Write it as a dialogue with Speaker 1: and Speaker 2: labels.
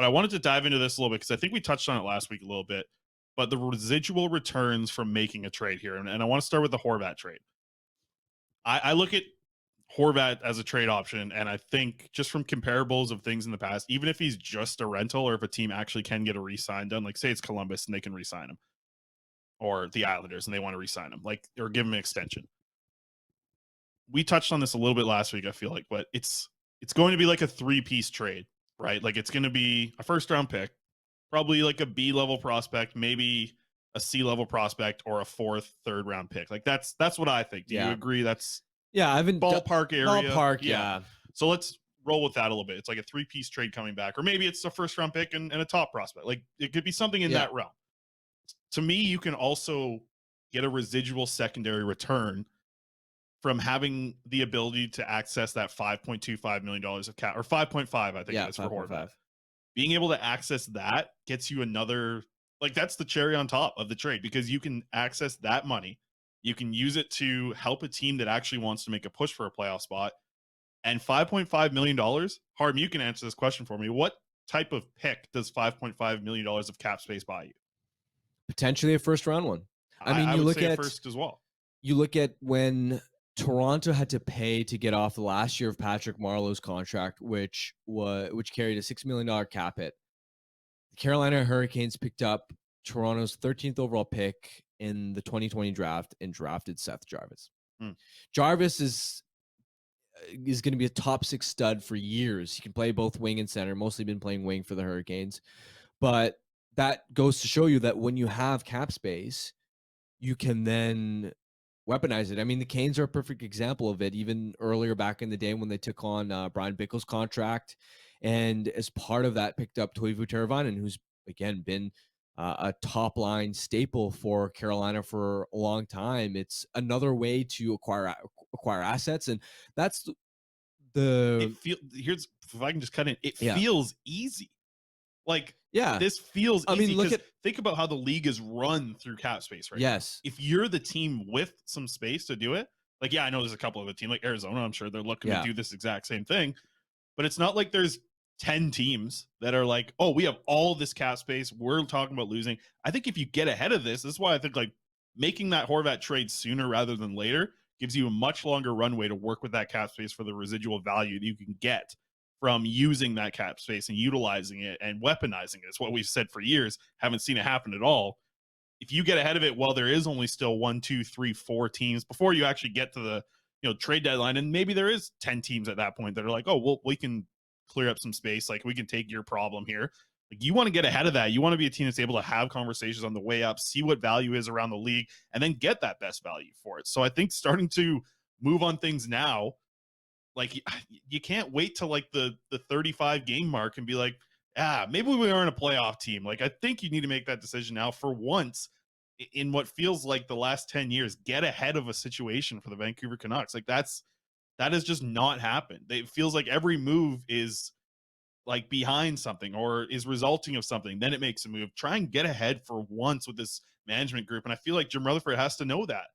Speaker 1: But I wanted to dive into this a little bit because I think we touched on it last week a little bit. But the residual returns from making a trade here, and I want to start with the Horvat trade. I look at Horvat as a trade option, and I think just from comparables of things in the past, even if he's just a rental, or if a team actually can get a re-sign done, like say it's Columbus and they can re-sign him, or the Islanders and they want to re-sign him, like, or give him an extension. We touched on this a little bit last week, I feel like, but it's going to be like a three-piece trade, right? Like it's going to be a first-round pick, probably like a B-level prospect, maybe a C-level prospect, or a fourth, third-round pick. Like that's what I think. Do you agree? That's
Speaker 2: I haven't
Speaker 1: ballpark area.
Speaker 2: Ballpark, yeah.
Speaker 1: So let's roll with that a little bit. It's like a three-piece trade coming back, or maybe it's a first-round pick and a top prospect. Like it could be something in that realm. To me, you can also get a residual secondary return from having the ability to access that $5.25 million of cap, or 5.5, I think it is for Horvat. Being able to access that gets you another, like that's the cherry on top of the trade, because you can access that money. You can use it to help a team that actually wants to make a push for a playoff spot. And $5.5 million, Harm, you can answer this question for me. What type of pick does $5.5 million of cap space buy you?
Speaker 2: Potentially a first round one. I mean,
Speaker 1: you look at first as well.
Speaker 2: You look at when Toronto had to pay to get off the last year of Patrick Marleau's contract, which carried a $6 million cap hit. The Carolina Hurricanes picked up Toronto's 13th overall pick in the 2020 draft and drafted Seth Jarvis. Jarvis is going to be a top 6 stud for years. He can play both wing and center, mostly been playing wing for the Hurricanes. But that goes to show you that when you have cap space, you can then weaponize it. I mean, the Canes are a perfect example of it, even earlier back in the day when they took on Brian Bickle's contract. And as part of that, picked up Toivo Teravainen, who's, again, been a top-line staple for Carolina for a long time. It's another way to acquire assets, and that's
Speaker 1: here's, if I can just cut in, it feels easy. Like, this feels easy. I mean, think about how the league is run through cap space right now. If you're the team with some space to do it, like, I know there's a couple of the team like Arizona, I'm sure they're looking to do this exact same thing, but it's not like there's 10 teams that are like, oh, we have all this cap space, we're talking about losing. I think if you get ahead of this is why I think like making that Horvat trade sooner rather than later gives you a much longer runway to work with that cap space for the residual value that you can get from using that cap space and utilizing it and weaponizing it. It's what we've said for years. Haven't seen it happen at all. If you get ahead of it while there is only still 1, 2, 3, 4 teams before you actually get to the trade deadline, and maybe there is 10 teams at that point that are like, oh, well, we can clear up some space. Like, we can take your problem here. Like, you want to get ahead of that. You want to be a team that's able to have conversations on the way up, see what value is around the league, and then get that best value for it. So I think starting to move on things now, like, you can't wait till like the 35 game mark and be like, maybe we aren't a playoff team. Like, I think you need to make that decision now for once in what feels like the last 10 years. Get ahead of a situation for the Vancouver Canucks. Like, that has just not happened. It feels like every move is like behind something or is resulting of something. Then it makes a move. Try and get ahead for once with this management group. And I feel like Jim Rutherford has to know that.